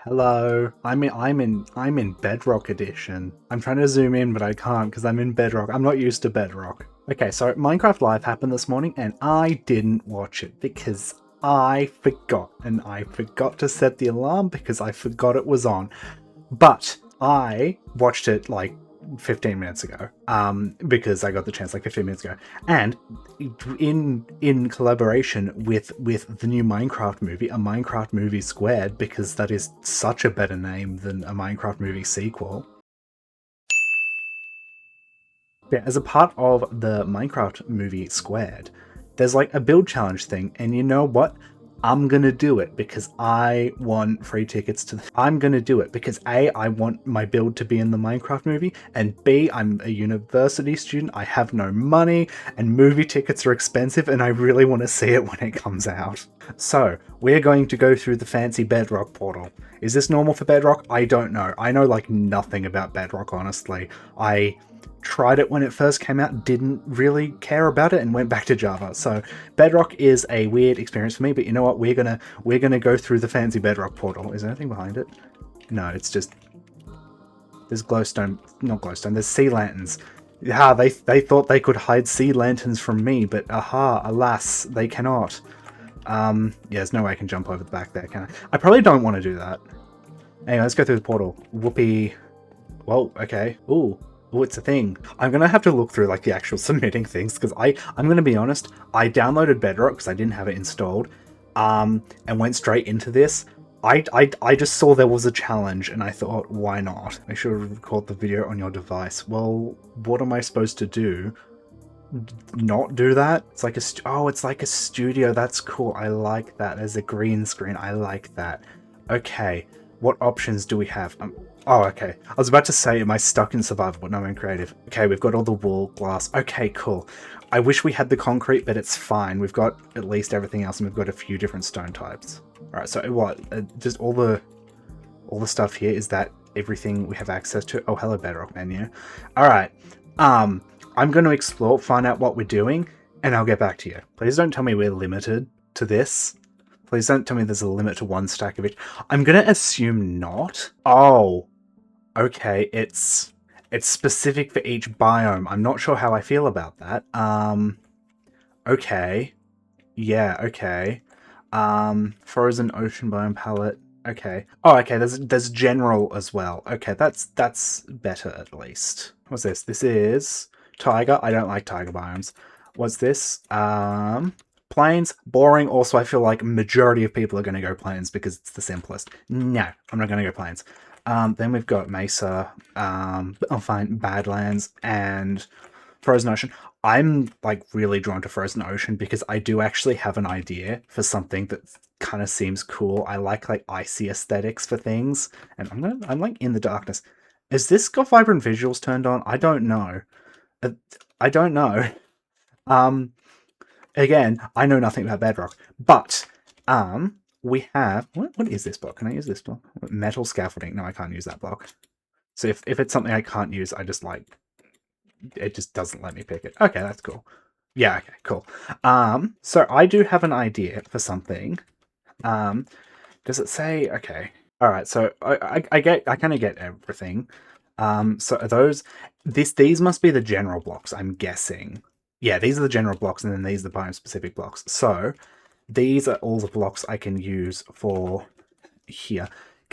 Hello. I'm in Bedrock edition. I'm trying to zoom in, but I can't because I'm in Bedrock. I'm not used to Bedrock. Okay, so Minecraft Live happened this morning and I didn't watch it because I forgot. And I forgot to set the alarm because I forgot it was on. But I watched it like 15 minutes ago because I got the chance like 15 minutes ago, and in collaboration with the new Minecraft movie, a Minecraft movie squared, because that is such a better name than a Minecraft movie sequel. Yeah, as a part of the Minecraft movie squared, there's like a build challenge thing, and you know what? I'm gonna do it because I want free tickets to. I'm gonna do it because A, I want my build to be in the Minecraft movie, and B, I'm a university student. I have no money, and movie tickets are expensive, and I really want to see it when it comes out. So we're going to go through the fancy Bedrock portal. Is this normal for Bedrock? I don't know. I know like nothing about Bedrock, honestly. I tried it when it first came out, didn't really care about it, and went back to Java. So Bedrock is a weird experience for me, but you know what? We're gonna go through the fancy Bedrock portal. Is there anything behind it? No, it's just there's glowstone, not glowstone. There's sea lanterns. Yeah, they thought they could hide sea lanterns from me, but aha, alas, they cannot. Yeah, there's no way I can jump over the back there, can I? I probably don't want to do that. Anyway, let's go through the portal. Whoopee. Whoa, okay. Ooh. Oh, it's a thing. I'm gonna have to look through like the actual submitting things because I'm gonna be honest. I downloaded Bedrock because I didn't have it installed, and went straight into this. I just saw there was a challenge and I thought, why not? Make sure to record the video on your device. Well, what am I supposed to do? Not do that? It's like it's like a studio. That's cool. I like that. There's a green screen. I like that. Okay, what options do we have? Oh, okay. I was about to say, am I stuck in survival? But no, I'm in creative. Okay, we've got all the wall glass. Okay, cool. I wish we had the concrete, but it's fine. We've got at least everything else, and we've got a few different stone types. All right, so what? Just all the stuff here, is that everything we have access to? Oh, hello, Bedrock menu. All right. I'm going to explore, find out what we're doing, and I'll get back to you. Please don't tell me we're limited to this. Please don't tell me there's a limit to one stack of each. I'm going to assume not. Oh, okay. It's specific for each biome. I'm not sure how I feel about that. Okay. Yeah, okay. Frozen ocean biome palette. Okay. Oh, okay. There's general as well. Okay, that's better at least. What's this? This is tiger. I don't like tiger biomes. What's this? Plains. Boring. Also, I feel like majority of people are going to go plains because it's the simplest. No, I'm not going to go plains. Then we've got Mesa. I'll find Badlands and Frozen Ocean. I'm like really drawn to Frozen Ocean because I do actually have an idea for something that kind of seems cool. I like icy aesthetics for things, and I'm like in the darkness. Has this got vibrant visuals turned on? I don't know. I don't know. Um, Again, I know nothing about Bedrock, but we have what is this block? Can I use this block? Metal scaffolding. No, I can't use that block. So if it's something I can't use, I just like it just doesn't let me pick it. Okay, that's cool. Yeah, okay, cool. So I do have an idea for something. Does it say okay? All right, so I kind of get everything. So are those these must be the general blocks, I'm guessing. Yeah, these are the general blocks, and then these are the biome specific blocks. So these are all the blocks I can use for here.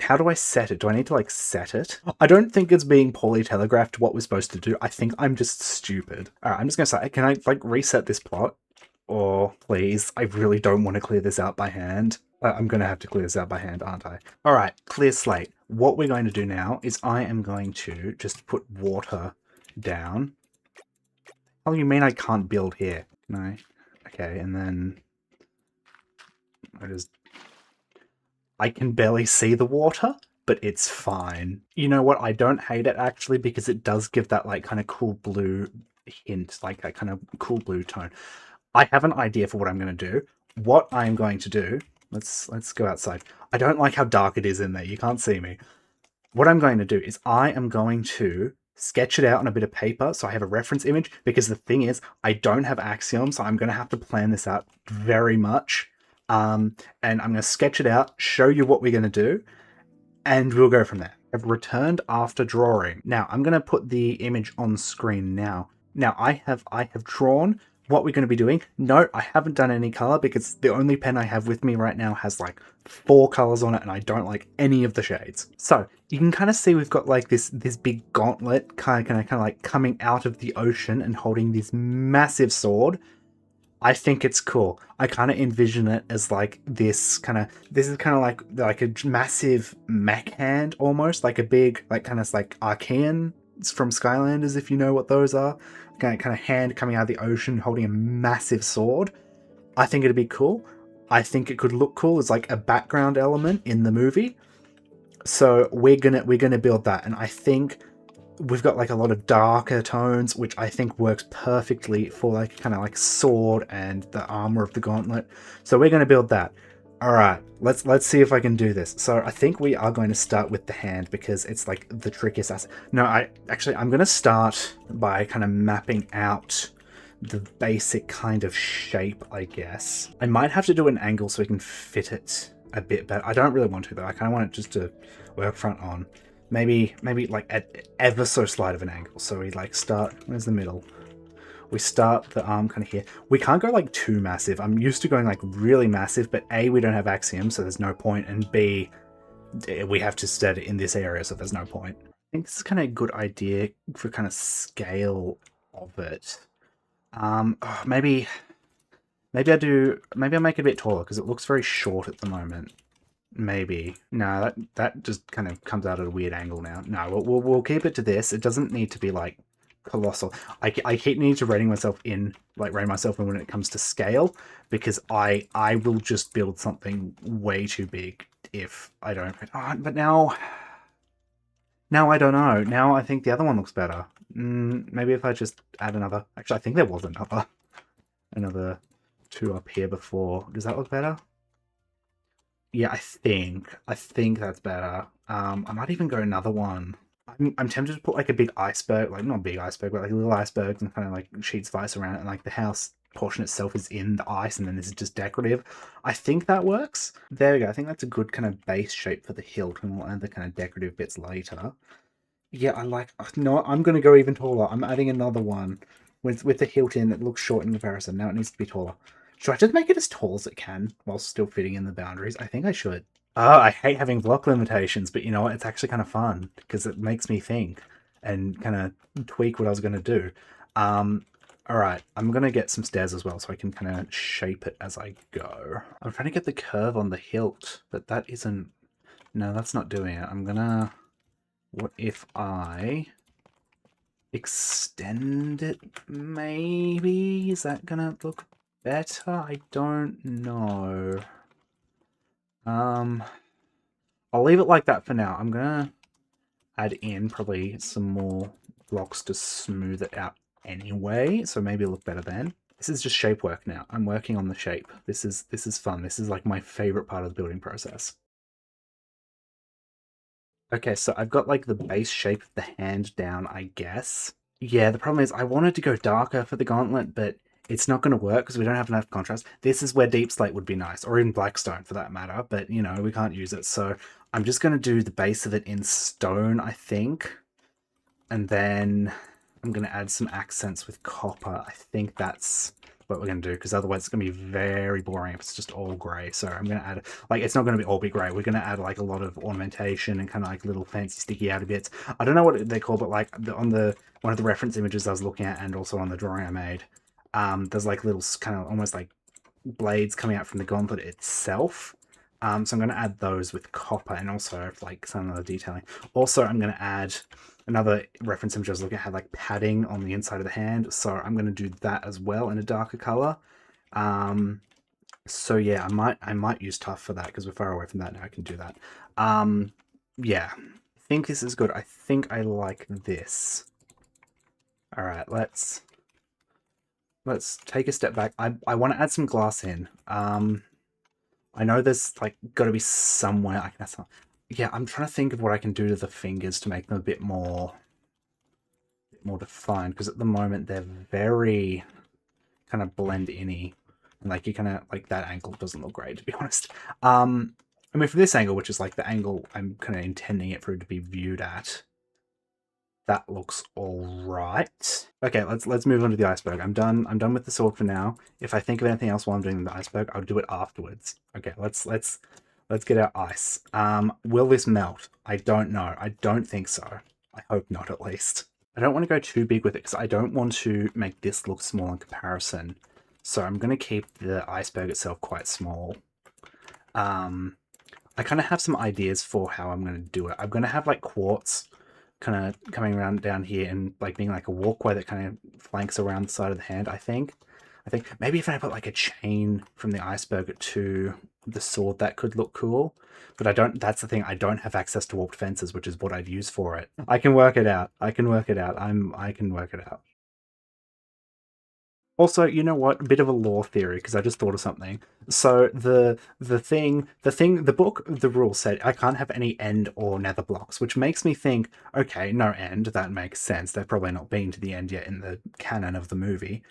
How do I set it? Do I need to like set it? I don't think it's being poorly telegraphed what we're supposed to do. I think I'm just stupid. All right, I'm just gonna say, can I like reset this plot? Or please, I really don't want to clear this out by hand. I'm going to have to clear this out by hand, aren't I? All right, clear slate. What we're going to do now is I am going to just put water down. Oh, you mean I can't build here? No. Okay, and then I can barely see the water, but it's fine. You know what? I don't hate it actually because it does give that like kind of cool blue hint, like that kind of cool blue tone. I have an idea for what I'm going to do. What I'm going to do, let's go outside. I don't like how dark it is in there. You can't see me. What I'm going to do is I am going to sketch it out on a bit of paper so I have a reference image, because the thing is I don't have axioms, so I'm going to have to plan this out very much. And I'm going to sketch it out, show you what we're going to do, and we'll go from there. I've returned after drawing. Now I'm going to put the image on screen now. Now I have drawn what we're going to be doing. No, I haven't done any color because the only pen I have with me right now has like 4 colors on it and I don't like any of the shades. So you can kind of see we've got like this big gauntlet kind of like coming out of the ocean and holding this massive sword. I think it's cool. I kind of envision it as like this is kind of like a massive mech hand almost, like a big, like kind of like Archean from Skylanders, if you know what those are. Kind of hand coming out of the ocean holding a massive sword. I think it'd be cool. I think it could look cool as like a background element in the movie. So we're gonna build that, and I think we've got like a lot of darker tones, which I think works perfectly for like kind of like sword and the armor of the gauntlet. So we're going to build that. All right, let's see if I can do this. So I think we are going to start with the hand because it's like the trickiest aspect. No, I'm going to start by kind of mapping out the basic kind of shape, I guess. I might have to do an angle so we can fit it a bit better. I don't really want to though. I kind of want it just to work front on. Maybe like at ever so slight of an angle. So we like start, where's the middle? We start the arm kind of here. We can't go like too massive. I'm used to going like really massive, but A, we don't have axiom, so there's no point, and B, we have to set it in this area, so there's no point. I think this is kind of a good idea for kind of scale of it. Maybe I'll make it a bit taller because it looks very short at the moment. Maybe. No, that just kind of comes out at a weird angle now. No, we'll keep it to this. It doesn't need to be like colossal. I keep needing to rein myself in when it comes to scale, because I will just build something way too big if I don't. Oh, but now I don't know. Now I think the other one looks better. Maybe if I just add another. Actually, I think there was another 2 up here before. Does that look better? Yeah, I think that's better. I might even go another one. I'm tempted to put like a big iceberg, like not a big iceberg, but like little icebergs and kind of like sheets of ice around it, and like the house portion itself is in the ice, and then this is just decorative. I think that works. There we go. I think that's a good kind of base shape for the hilt, and we'll add the kind of decorative bits later. Yeah, I like. No, I'm gonna go even taller. I'm adding another one with the hilt in. It looks short in comparison. Now it needs to be taller. Should I just make it as tall as it can while still fitting in the boundaries? I think I should. Oh, I hate having block limitations, but you know what? It's actually kind of fun because it makes me think and kind of tweak what I was going to do. All right, I'm going to get some stairs as well so I can kind of shape it as I go. I'm trying to get the curve on the hilt, but that isn't... No, that's not doing it. I'm going to... What if I extend it, maybe? Is that going to look better? I don't know. I'll leave it like that for now. I'm gonna add in probably some more blocks to smooth it out anyway, so maybe it'll look better then. This is just shape work now. I'm working on the shape. This is fun. This is like my favorite part of the building process. Okay, so I've got like the base shape of the hand down, I guess. Yeah, the problem is I wanted to go darker for the gauntlet, but it's not going to work because we don't have enough contrast. This is where deep slate would be nice, or even blackstone for that matter, but you know, we can't use it. So I'm just going to do the base of it in stone, I think. And then I'm going to add some accents with copper. I think that's what we're going to do, because otherwise it's going to be very boring if it's just all grey. So I'm going to add, like, it's not going to be all be grey. We're going to add like a lot of ornamentation and kind of like little fancy sticky outer bits. I don't know what they call, but like on the one of the reference images I was looking at, and also on the drawing I made, there's like little kind of almost like blades coming out from the gauntlet itself. So I'm going to add those with copper, and also like some of the detailing. Also, I'm going to add another reference image I was looking at, had like padding on the inside of the hand. So I'm going to do that as well in a darker color. So yeah, I might use tough for that because we're far away from that now. I can do that. Yeah, I think this is good. I think I like this. All right, let's take a step back. I want to add some glass in. I know there's like got to be somewhere I can add some. Yeah, I'm trying to think of what I can do to the fingers to make them a bit more defined, because at the moment they're very kind of blend in-y, and like you kind of like that angle doesn't look great, to be honest. I mean, from this angle, which is like the angle I'm kind of intending it for it to be viewed at, that looks all right. Okay, let's move on to the iceberg. I'm done with the sword for now. If I think of anything else while I'm doing the iceberg, I'll do it afterwards. Okay, let's get our ice. Will this melt? I don't know. I don't think so. I hope not, at least. I don't want to go too big with it because I don't want to make this look small in comparison. So I'm going to keep the iceberg itself quite small. I kind of have some ideas for how I'm going to do it. I'm going to have like quartz kind of coming around down here and like being like a walkway that kind of flanks around the side of the hand, I think maybe if I put like a chain from the iceberg to the sword, that could look cool. But I don't, that's the thing, I don't have access to warped fences, which is what I'd use for it. I can work it out. I can work it out. I can work it out. Also, you know what? A bit of a lore theory, because I just thought of something. So the book, the rule said I can't have any end or nether blocks, which makes me think, okay, no end, that makes sense. They've probably not been to the end yet in the canon of the movie.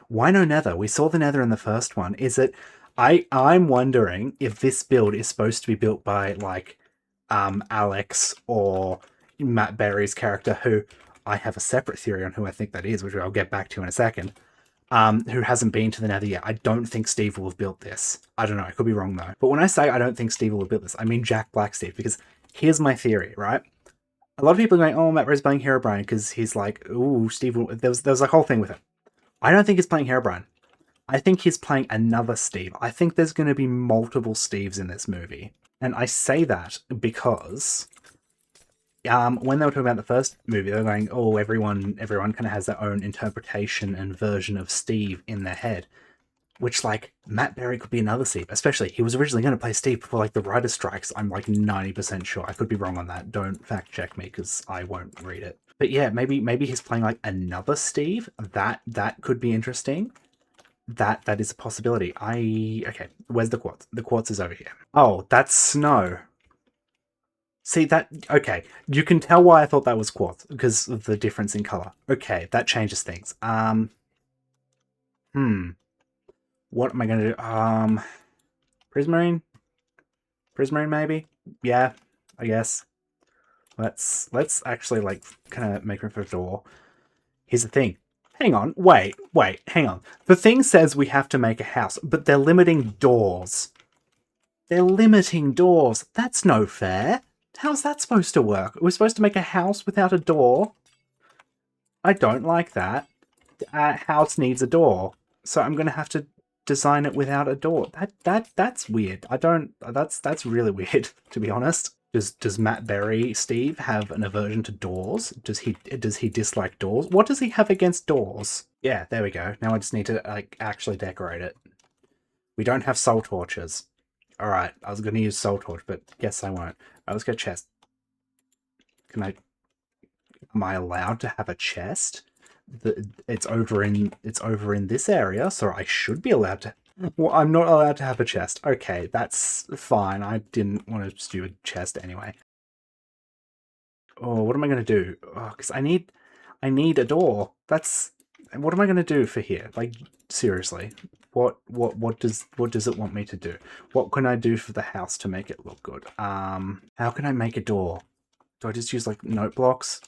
Why no nether? We saw the nether in the first one. Is it... I'm wondering if this build is supposed to be built by, like, Alex or Matt Berry's character, who I have a separate theory on who I think that is, which I'll get back to in a second. Who hasn't been to the nether yet. I don't think Steve will have built this. I don't know, I could be wrong though. But when I say I don't think Steve will have built this, I mean Jack Black Steve, because here's my theory, right? A lot of people are going, oh, Matt Berry's playing Herobrine because he's like, ooh, Steve will... There was a whole thing with it. I don't think he's playing Herobrine. I think he's playing another Steve. I think there's going to be multiple Steves in this movie. And I say that because... when they were talking about the first movie, they were going, oh, everyone kind of has their own interpretation and version of Steve in their head. Which, like, Matt Berry could be another Steve. Especially, he was originally going to play Steve before, like, the writer strikes. I'm, like, 90% sure. I could be wrong on that. Don't fact check me, because I won't read it. But yeah, maybe he's playing, like, another Steve. That could be interesting. That is a possibility. Okay, where's the quartz? The quartz is over here. Oh, that's snow. See, that... Okay, you can tell why I thought that was quartz, because of the difference in color. Okay, that changes things. What am I going to do? Prismarine? Prismarine, maybe? Yeah, I guess. Let's actually, like, kind of make room for a door. Here's the thing. Hang on, wait, hang on. The thing says we have to make a house, but they're limiting doors. They're limiting doors. That's no fair. How's that supposed to work? We're supposed to make a house without a door? I don't like that. A house needs a door, so I'm going to have to design it without a door. That's weird. That's really weird, to be honest. Does Matt Berry, Steve, have an aversion to doors? Does he dislike doors? What does he have against doors? Yeah, there we go. Now I just need to, like, actually decorate it. We don't have soul torches. Alright, I was going to use soul torch, but guess I won't. Alright, let's go chest. Am I allowed to have a chest? It's over in this area, so I should be allowed to... Well, I'm not allowed to have a chest. Okay, that's fine. I didn't want to do a chest anyway. Oh, what am I going to do? Oh, because I need a door. What am I going to do for here? Like, seriously. What does it want me to do? What can I do for the house to make it look good? How can I make a door? Do I just use, like, note blocks?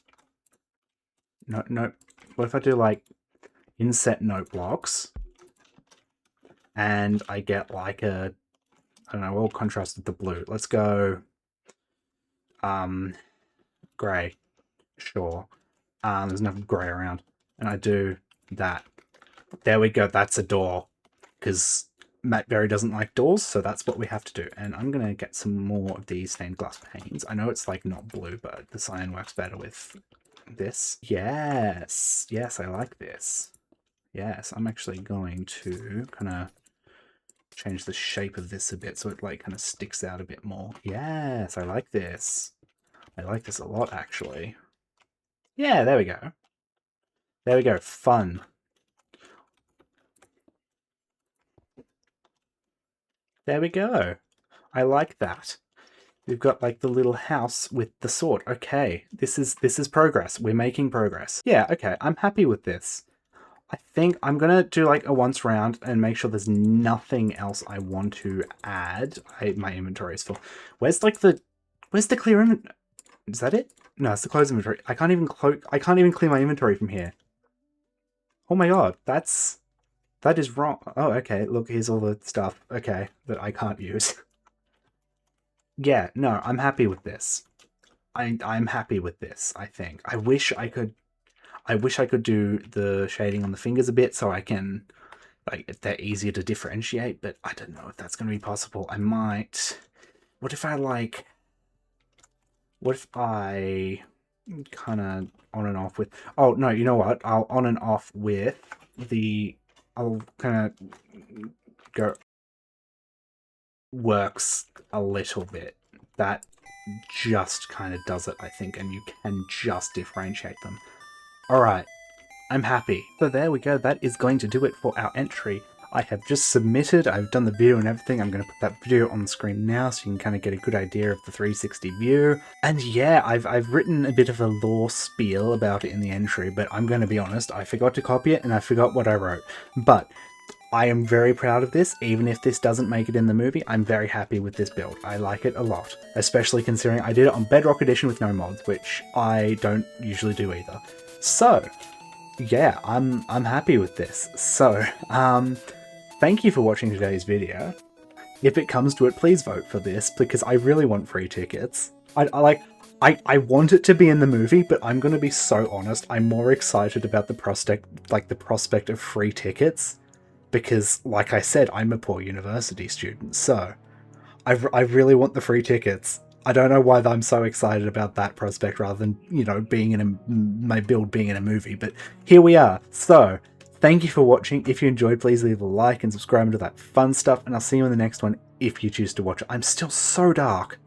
No. What if I do, like, inset note blocks? And I get, like, I don't know, we'll contrast with the blue. Let's go, grey. Sure. There's enough grey around. And I do that. There we go, that's a door. Because Matt Berry doesn't like doors, so that's what we have to do. And I'm going to get some more of these stained glass panes. I know it's, like, not blue, but the cyan works better with this. Yes, I like this. Yes, I'm actually going to kind of change the shape of this a bit so it, like, kind of sticks out a bit more. Yes, I like this. I like this a lot, actually. Yeah, there we go. There we go. Fun. There we go. I like that. We've got, like, the little house with the sword. Okay, this is progress. We're making progress. Yeah, okay, I'm happy with this. I think I'm gonna do like a once round and make sure there's nothing else I want to add. My inventory is full. Where's the clear inventory? Is that it? No, it's the close inventory. I can't even clear my inventory from here. Oh my god, that is wrong. Oh, okay. Look, here's all the stuff. Okay, that I can't use. Yeah, no, I'm happy with this. I'm happy with this, I think. I wish I could do the shading on the fingers a bit so I can, like, they're easier to differentiate, but I don't know if that's going to be possible. I might... What if I kind of on and off with... Oh, no, you know what? I'll on and off with I'll kind of go... Works a little bit. That just kind of does it, I think, and you can just differentiate them. Alright, I'm happy. So there we go, that is going to do it for our entry. I have just submitted, I've done the video and everything. I'm going to put that video on the screen now so you can kind of get a good idea of the 360 view. And yeah, I've written a bit of a lore spiel about it in the entry, but I'm going to be honest, I forgot to copy it and I forgot what I wrote. But I am very proud of this. Even if this doesn't make it in the movie, I'm very happy with this build. I like it a lot, especially considering I did it on Bedrock Edition with no mods, which I don't usually do either. So, yeah, I'm happy with this. So, thank you for watching today's video. If it comes to it, please vote for this, because I really want free tickets. I want it to be in the movie, but I'm going to be so honest, I'm more excited about the prospect of free tickets, because, like I said, I'm a poor university student, so I really want the free tickets. I don't know why I'm so excited about that prospect rather than, you know, being in my build being in a movie, but here we are. So, thank you for watching. If you enjoyed, please leave a like and subscribe to that fun stuff, and I'll see you in the next one if you choose to watch it. I'm still so dark.